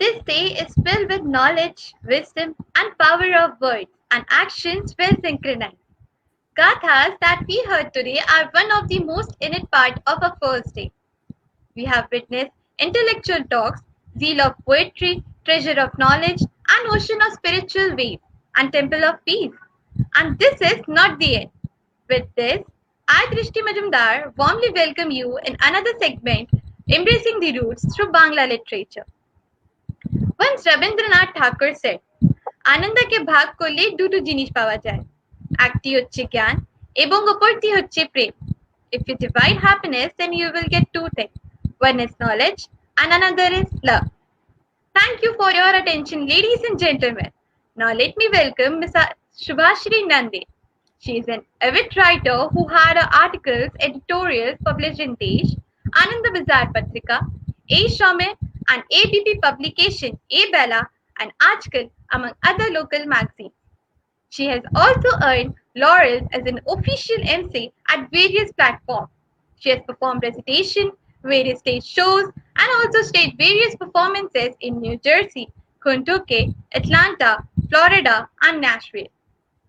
This day is filled with knowledge, wisdom, and power of words and actions well synchronized. Gathas that we heard today are one of the most innate part of our first day. We have witnessed intellectual talks, zeal of poetry, treasure of knowledge, and ocean of spiritual wave, and temple of peace. And this is not the end. With this, I, Drishti Majumdar, warmly welcome you in another segment, Embracing the Roots through Bangla Literature. Once Rabindranath Tagore said, আনন্দকে ভাগ করলে দুটো জিনিস পাওয়া যায়, একটি হচ্ছে জ্ঞান এবং অপরটি হচ্ছে প্রেম. If you divide happiness, then you will get two things. One is knowledge and another is love. Thank you for your attention, ladies and gentlemen. Now let me welcome Ms. Shubhashri Nande. She is an avid writer who had her articles, editorials published in Desh, Anand Bazar Patrika, A. Shome, and ABP publication A. Bella, and Ajkal, among other local magazines. She has also earned laurels as an official MC at various platforms. She has performed recitation, various stage shows, and also staged various performances in New Jersey, Kentucky, Atlanta, Florida, and Nashville.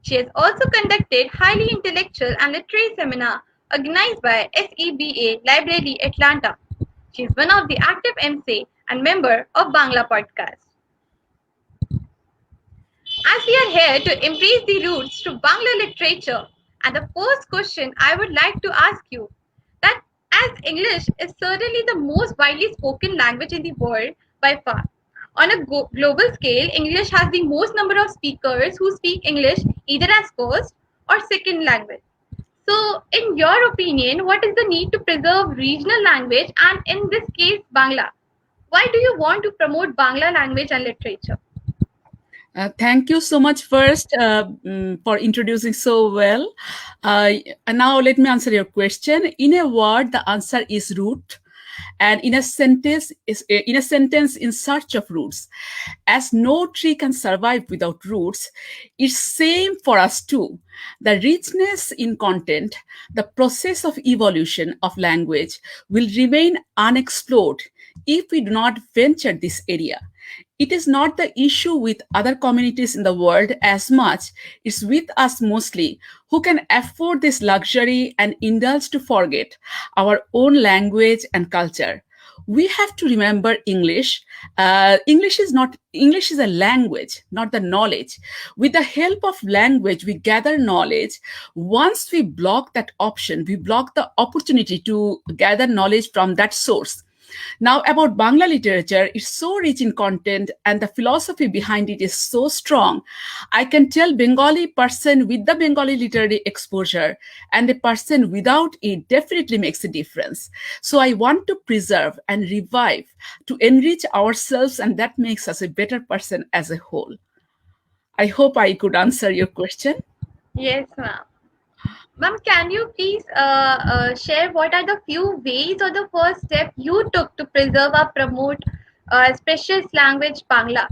She has also conducted highly intellectual and literary seminar organized by SEBA Library Atlanta. She is one of the active MC and member of Bangla Podcast. As we are here to embrace the roots through Bangla literature, and the first question I would like to ask you that as English is certainly the most widely spoken language in the world by far. On a global scale, English has the most number of speakers who speak English either as first or second language. So, in your opinion, what is the need to preserve regional language and in this case, Bangla? Why do you want to promote Bangla language and literature? Thank you so much first for introducing so well. And now let me answer your question. In a word, the answer is root. And in a sentence, in search of roots. As no tree can survive without roots, it's same for us too. The richness in content, the process of evolution of language will remain unexplored if we do not venture this area. It is not the issue with other communities in the world as much, it's with us mostly who can afford this luxury and indulge to forget our own language and culture. We have to remember English. English is a language, not the knowledge. With the help of language, we gather knowledge. Once we block that option, we block the opportunity to gather knowledge from that source. Now, about Bangla literature, it's so rich in content and the philosophy behind it is so strong. I can tell Bengali person with the Bengali literary exposure and a person without it definitely makes a difference. So I want to preserve and revive to enrich ourselves, and that makes us a better person as a whole. I hope I could answer your question. Yes, ma'am. Ma'am, can you please share what are the few ways or the first step you took to preserve or promote precious language Bangla?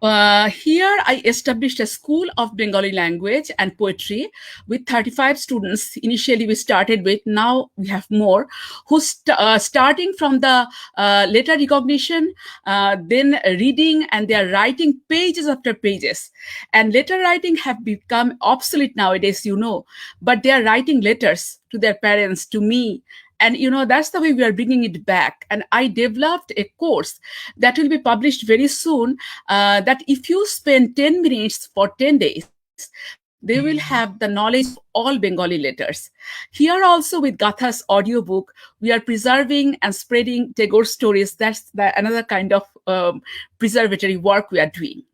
Here, I established a school of Bengali language and poetry with 35 students. Initially, we started with, now we have more, who starting from the letter recognition, then reading, and they are writing pages after pages. And letter writing have become obsolete nowadays, but they are writing letters to their parents, to me. And that's the way we are bringing it back. And I developed a course that will be published very soon, that if you spend 10 minutes for 10 days, they will have the knowledge of all Bengali letters. Here also with Gatha's audiobook, we are preserving and spreading Tagore stories. That's another kind of preservatory work we are doing.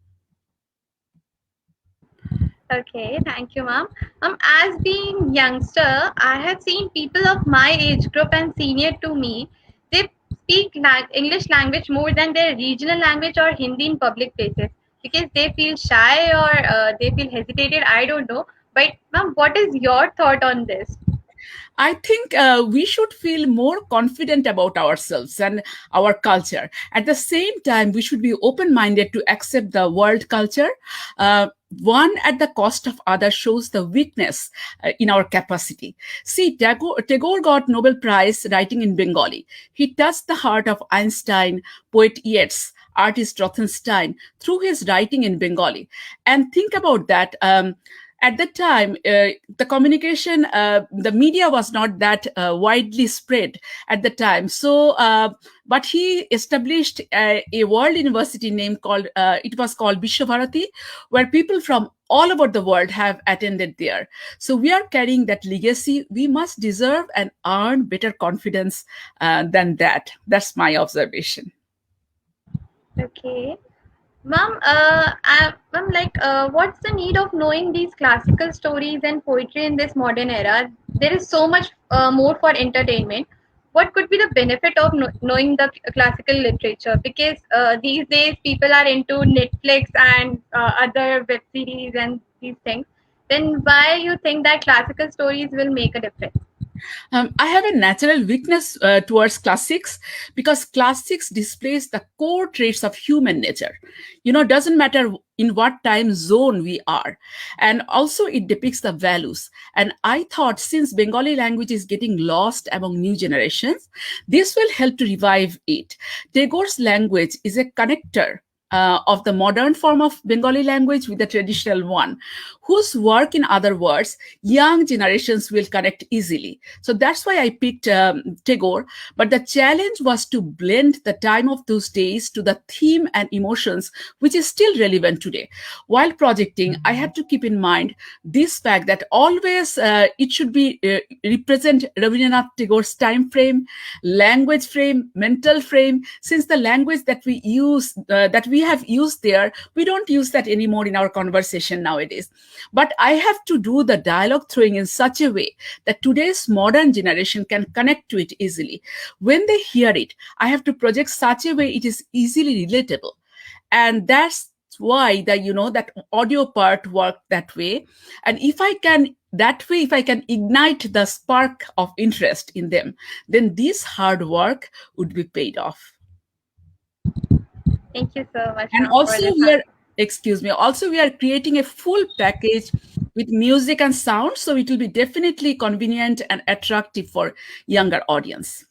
Okay, thank you, ma'am. As being youngster, I have seen people of my age group and senior to me, they speak English language more than their regional language or Hindi in public places because they feel shy or they feel hesitated. I don't know. But ma'am, what is your thought on this? I think we should feel more confident about ourselves and our culture. At the same time, we should be open-minded to accept the world culture. one at the cost of other shows the weakness in our capacity. See, Tagore got Nobel Prize writing in Bengali. He touched the heart of Einstein, poet Yeats, artist Rothenstein through his writing in Bengali. And think about that. At that time, the communication, the media was not that widely spread at the time. So, but he established a world university name called, it was called Vishwabharati, where people from all over the world have attended there. So we are carrying that legacy. We must deserve and earn better confidence than that. That's my observation. Okay. Ma'am, what's the need of knowing these classical stories and poetry in this modern era? There is so much more for entertainment. What could be the benefit of knowing the classical literature? Because these days people are into Netflix and other web series and these things. Then why you think that classical stories will make a difference? I have a natural weakness towards classics because classics displays the core traits of human nature. Doesn't matter in what time zone we are. And also it depicts the values. And I thought since Bengali language is getting lost among new generations, this will help to revive it. Tagore's language is a connector of the modern form of Bengali language with the traditional one, whose work, in other words, young generations will connect easily. So that's why I picked Tagore. But the challenge was to blend the time of those days to the theme and emotions, which is still relevant today. While projecting, I had to keep in mind this fact that always it should be represent Rabindranath Tagore's time frame, language frame, mental frame. Since the language that we use, that we have used there, we don't use that anymore in our conversation nowadays. But I have to do the dialogue throwing in such a way that today's modern generation can connect to it easily. When they hear it, I have to project such a way it is easily relatable. And that's why that audio part worked that way. And if I can ignite the spark of interest in them, then this hard work would be paid off. Thank you so much, And ma'am, for this. also we are creating a full package with music and sound, so it will be definitely convenient and attractive for younger audience.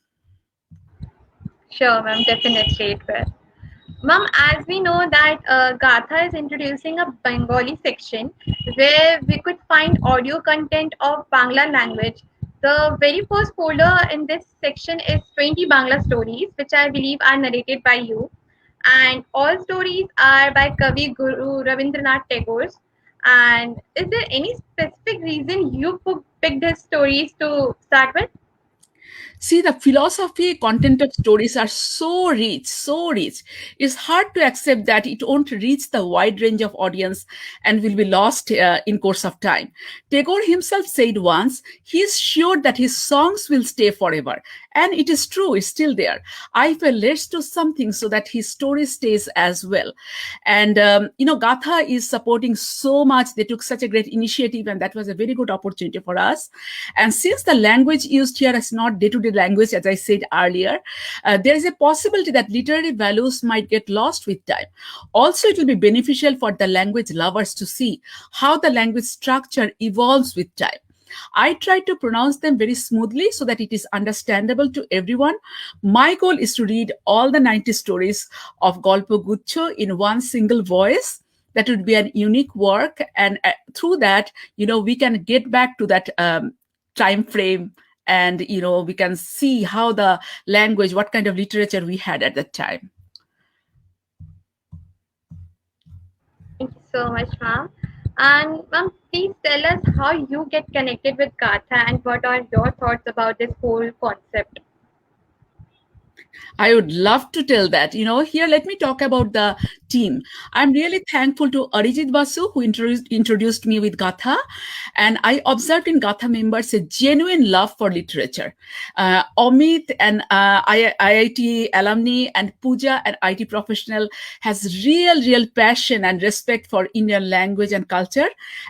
Sure, ma'am, definitely it will. Ma'am, as we know that Gatha is introducing a Bengali section where we could find audio content of Bangla language. The very first folder in this section is 20 Bangla stories, which I believe are narrated by you. And all stories are by Kavi Guru Rabindranath Tagore. And is there any specific reason you picked these stories to start with? See, the philosophy content of stories are so rich, so rich. It's hard to accept that it won't reach the wide range of audience and will be lost in course of time. Tagore himself said once, he is sure that his songs will stay forever. And it is true, it's still there. I felt let's do something so that his story stays as well. And, Gatha is supporting so much. They took such a great initiative, and that was a very good opportunity for us. And since the language used here is not day-to-day language, as I said earlier, there is a possibility that literary values might get lost with time. Also, it will be beneficial for the language lovers to see how the language structure evolves with time. I try to pronounce them very smoothly so that it is understandable to everyone. My goal is to read all the 90 stories of Golpo Guccio in one single voice. That would be an unique work. And through that, we can get back to that time frame, and we can see how the language, what kind of literature we had at that time. Thank you so much, ma'am. And ma'am, please tell us how you get connected with Gatha and what are your thoughts about this whole concept. I would love to tell that. Here, let me talk about the team. I'm really thankful to Arijit Basu, who introduced me with Gatha. And I observed in Gatha members a genuine love for literature. Amit, an IIT alumni, and Pooja, an IT professional, has real passion and respect for Indian language and culture.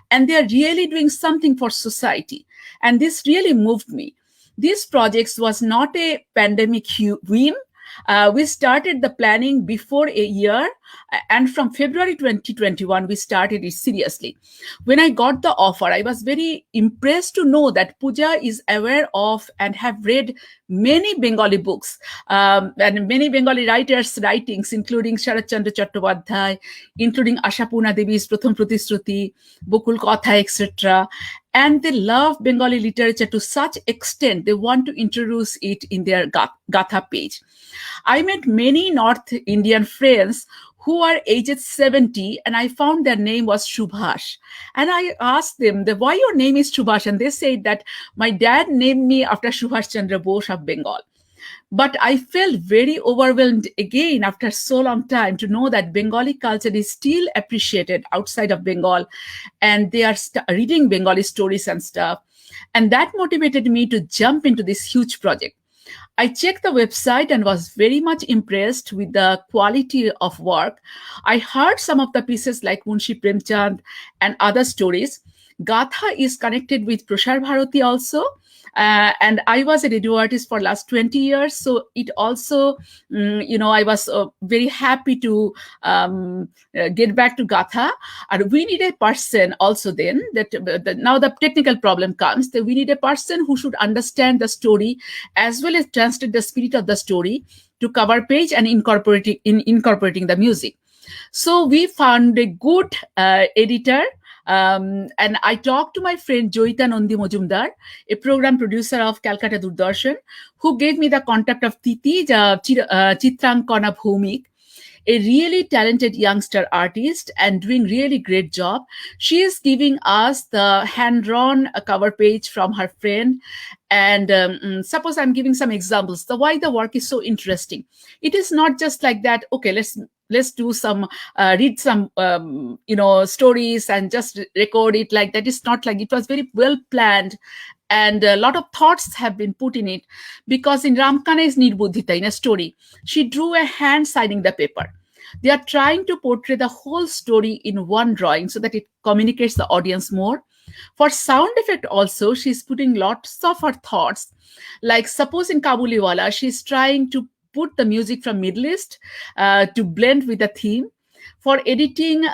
And they are really doing something for society. And this really moved me. These projects was not a pandemic whim. We started the planning before a year, and from February 2021, we started it seriously. When I got the offer, I was very impressed to know that Pooja is aware of and have read many Bengali books, and many Bengali writers' writings, including Sharat Chandra Chattopadhyay, including Ashapurna Devi's Pratham Pratishruti, Bokul Katha, etc. And they love Bengali literature to such extent they want to introduce it in their Gatha page. I met many North Indian friends who are aged 70, and I found their name was Shubhash. And I asked them why your name is Shubhash, and they said that my dad named me after Subhash Chandra Bose of Bengal. But I felt very overwhelmed again after so long time to know that Bengali culture is still appreciated outside of Bengal, and they are reading Bengali stories and stuff. And that motivated me to jump into this huge project. I checked the website and was very much impressed with the quality of work. I heard some of the pieces like Munshi Premchand and other stories. Gatha is connected with Prasar Bharati also. And I was a radio artist for last 20 years. So it also, I was very happy to get back to Gatha. And we need a person also then now the technical problem comes that we need a person who should understand the story as well as translate the spirit of the story to cover page and incorporating the music. So we found a good editor. And I talked to my friend Joita Nandi Mojumdar, a program producer of Calcutta Doordarshan, who gave me the contact of Titi Chitrankana Bhumik, a really talented youngster artist and doing really great job. She is giving us the hand-drawn cover page from her friend. And suppose I'm giving some examples, why the work is so interesting. It is not just like that, okay, let's do some read some stories and just record it like that. It's not like it was very well planned, and a lot of thoughts have been put in it, because in Ramkana's Nirbuddhita, in a story, she drew a hand signing the paper. They are trying to portray the whole story in one drawing so that it communicates the audience more. For sound effect also, she's putting lots of her thoughts. Like suppose in Kabuliwala, she's trying to put the music from Middle East to blend with the theme. For editing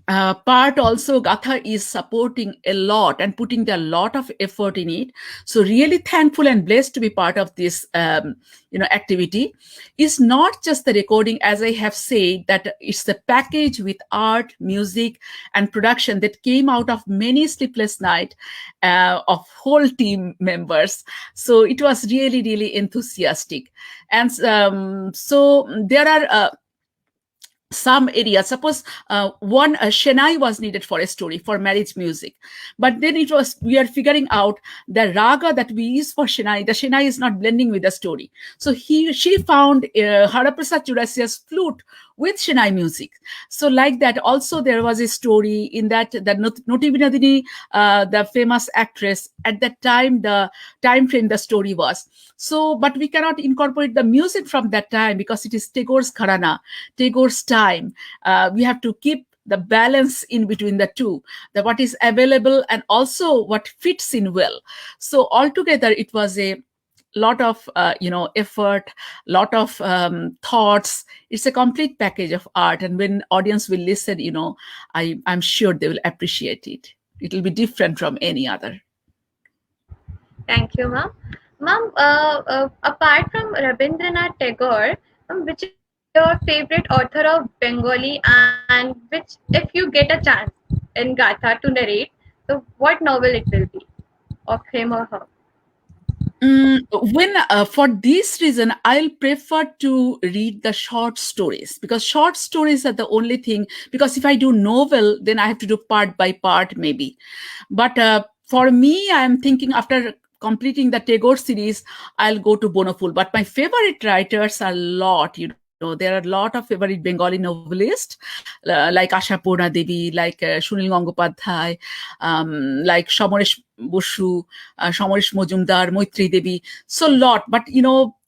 part also, Gatha is supporting a lot and putting a lot of effort in it. So really thankful and blessed to be part of this activity. Is not just the recording, as I have said, that it's the package with art, music, and production that came out of many sleepless nights of whole team members. So it was really, really enthusiastic. And so there are some areas, suppose one Shenai was needed for a story for marriage music, but then we are figuring out the raga that we use for Shenai, the Shenai is not blending with the story. So she found Haraprasad Chaurasia's flute with Shenai music. So like that, also there was a story in that the Noti Binodini, the famous actress, at that time, the time frame the story was. So, but we cannot incorporate the music from that time because it is Tagore's Gharana, Tagore's time. We have to keep the balance in between the two, what is available and also what fits in well. So altogether, it was a lot of effort, lot of thoughts. It's a complete package of art, and when audience will listen, I'm sure they will appreciate it. It will be different from any other. Thank you, ma'am. Ma'am, apart from Rabindranath Tagore, which is your favorite author of Bengali, and which, if you get a chance in Gatha to narrate, so what novel it will be of him or her? For this reason, I'll prefer to read the short stories, because short stories are the only thing. Because if I do novel, then I have to do part by part maybe. But for me, I'm thinking after completing the Tagore series, I'll go to Bonaful. But my favorite writers are a lot, there are a lot of favorite Bengali novelists, like Ashapurna Devi, like Sunil Gangopadhyay, like Samoresh Bosu, Samoresh Mojumdar, Maitri Devi. So lot. But,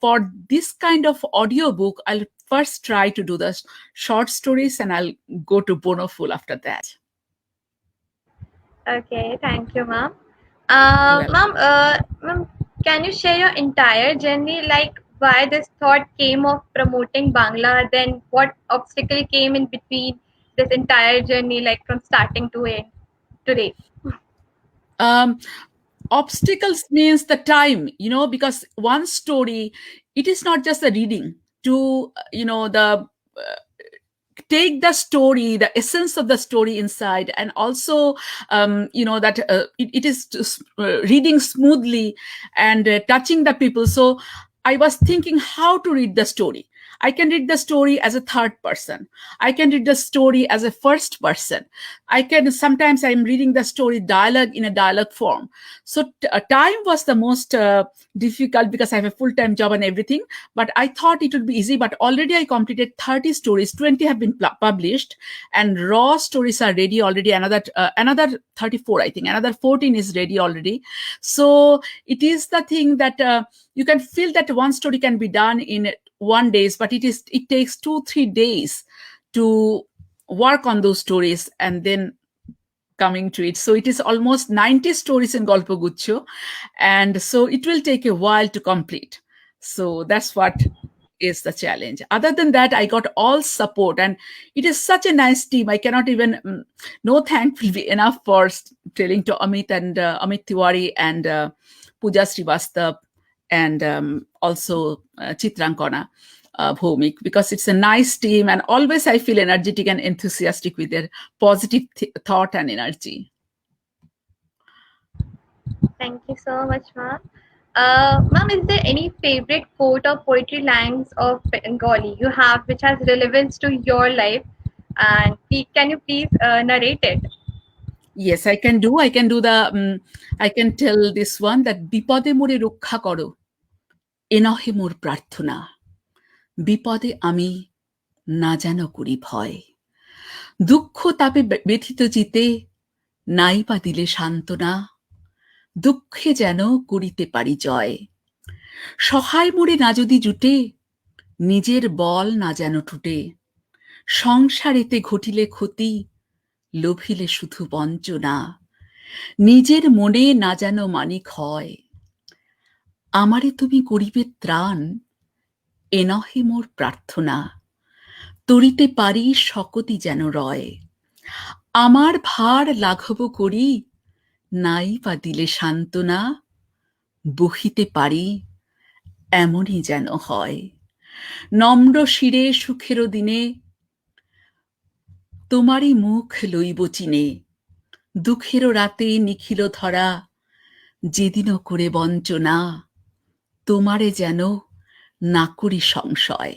for this kind of audiobook, I'll first try to do the short stories and I'll go to Bonaful after that. Okay, thank you, ma'am. Ma'am, can you share your entire journey? Like, why this thought came of promoting Bangla, then what obstacle came in between this entire journey, like from starting to end today? Um, Obstacles means the time, because one story, it is not just the reading to, the take the story, the essence of the story inside, and also that it is just, reading smoothly and touching the people. So I was thinking how to read the story. I can read the story as a third person, I can read the story as a first person, I can sometimes I'm reading the story dialogue in a dialogue form. So time was the most difficult because I have a full-time job and everything, but I thought it would be easy. But already I completed 30 stories, 20 have been published, and raw stories are ready already. Another 34, I think, another 14 is ready already. So it is the thing that you can feel that one story can be done in 1 day, but it takes 2-3 days to work on those stories and then coming to it. So it is almost 90 stories in Golpogucho, and so it will take a while to complete. So that's what is the challenge. Other than that, I got all support, and it is such a nice team. I cannot even no thank will be enough for telling to Amit and Amit Tiwari and Pooja Srivastav and also Chitrankana Bhomik, because it's a nice team, and always I feel energetic and enthusiastic with their positive thought and energy. Thank you so much, ma'am. Ma'am, is there any favorite quote or poetry lines of Bengali you have which has relevance to your life? And can you please narrate it? Yes, I can do. I can tell this one that বিপদে মোরে রক্ষা করো এ নহে মোর প্রার্থনা বিপদে আমি না যেন করি ভয় দুঃখ তাপে ব্যথিত চিতে নাই বা দিলে সান্ত্বনা দুঃখে যেন করিতে পারি জয় সহায় মোরে না যদি জুটে নিজের বল না যেন টুটে সংসারেতে ঘটিলে ক্ষতি লোভিলে শুধু বঞ্চনা নিজের মনে না যেন মানিক হয় আমারে তুমি করিবে ত্রাণ এ নহে মোর প্রার্থনা তরিতে পারি শকতি যেন রয় আমার ভার লাঘব করি নাই বা দিলে সান্ত্বনা বহিতে পারি এমনই যেন হয় নম্র শিরে সুখেরও দিনে তোমারই মুখ লইব চিনে দুঃখেরও রাতে নিখিল ধরা যেদিনও করে বঞ্চনা তোমারে যেন না করি সংশয়.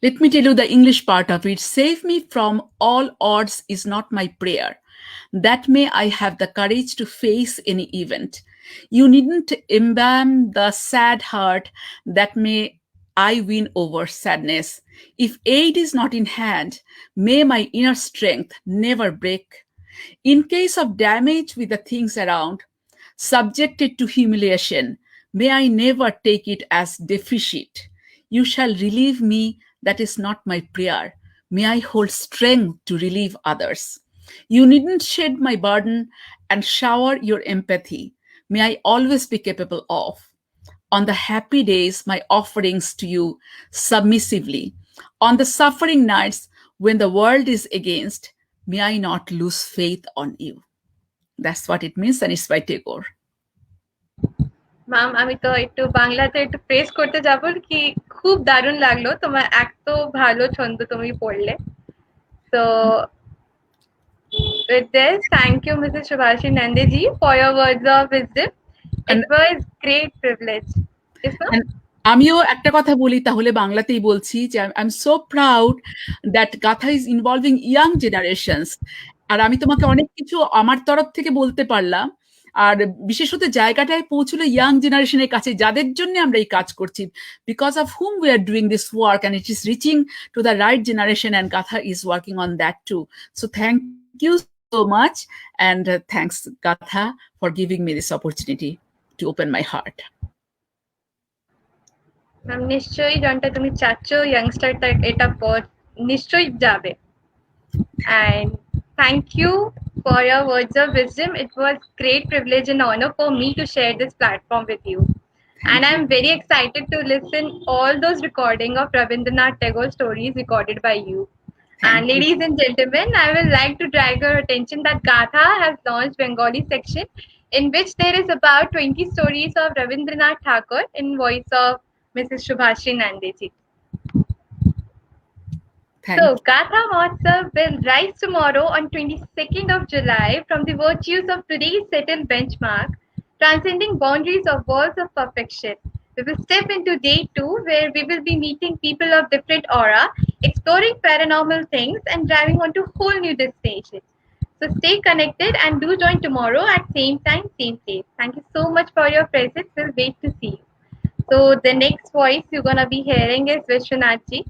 Let me tell you the English part of it. Save me from all odds is not my prayer. That may I have the courage to face any event. You needn't embalm the sad heart that may I win over sadness. If aid is not in hand, may my inner strength never break. In case of damage with the things around, subjected to humiliation, may I never take it as defeat. You shall relieve me, that is not my prayer. May I hold strength to relieve others. You needn't shed my burden and shower your empathy. May I always be capable of. On the happy days, my offerings to you submissively. On the suffering nights, when the world is against, may I not lose faith on you. That's what it means, and it's by Tagore. Ma'am, আমি তো একটু বাংলাতে একটু press করতে যাব কি খুব দারুণ লাগলো তোমার এত ভালো ছন্দ তুমি পড়লে। So with this, thank you, Mrs. Subhashi Nandeji, for your words of wisdom. It was great privilege. Yes, ma'am? আমিও একটা কথা বলি, তাহলে বাংলাতেই বলছি যে I am so proud that গাথা ইজ ইনভলভিং ইয়াং জেনারেশনস। আর আমি তোমাকে অনেক কিছু আমার তরফ থেকে বলতে পারলাম, আর বিশেষত জায়গাটায় পৌঁছলো ইয়াং জেনারেশনের কাছে, যাদের জন্য আমরা এই কাজ করছি, because of hmm we are doing this work, and it is reaching to the right generation, and Gatha is working on that too. So thank you so much, and thanks Gatha for giving me this opportunity to open my heart. Ma'am, নিশ্চয়ই যেটা তুমি চাচ্ছ ইয়াংস্টারটা এটা নিশ্চয়ই যাবে। And thank you for your words of wisdom. It was great privilege and honor for me to share this platform with you. And Thank you. I'm very excited to listen all those recording of Rabindranath Tagore stories recorded by you. And Thank you. ladies and gentlemen, I would like to drag your attention that Gatha has launched Bengali section in which there is about 20 stories of Rabindranath Tagore in voice of Mrs. Subhashi Nandeji. Thank So, you. Gatha Mahotsav will rise tomorrow on 22nd of July from the virtues of today's settled benchmark, transcending boundaries of walls of perfection. We will step into day two, where we will be meeting people of different aura, exploring paranormal things, and driving onto whole new destinations. So, stay connected and do join tomorrow at same time, same place. Thank you so much for your presence. We'll wait to see you. So, the next voice you're gonna be hearing is Vishwanath ji.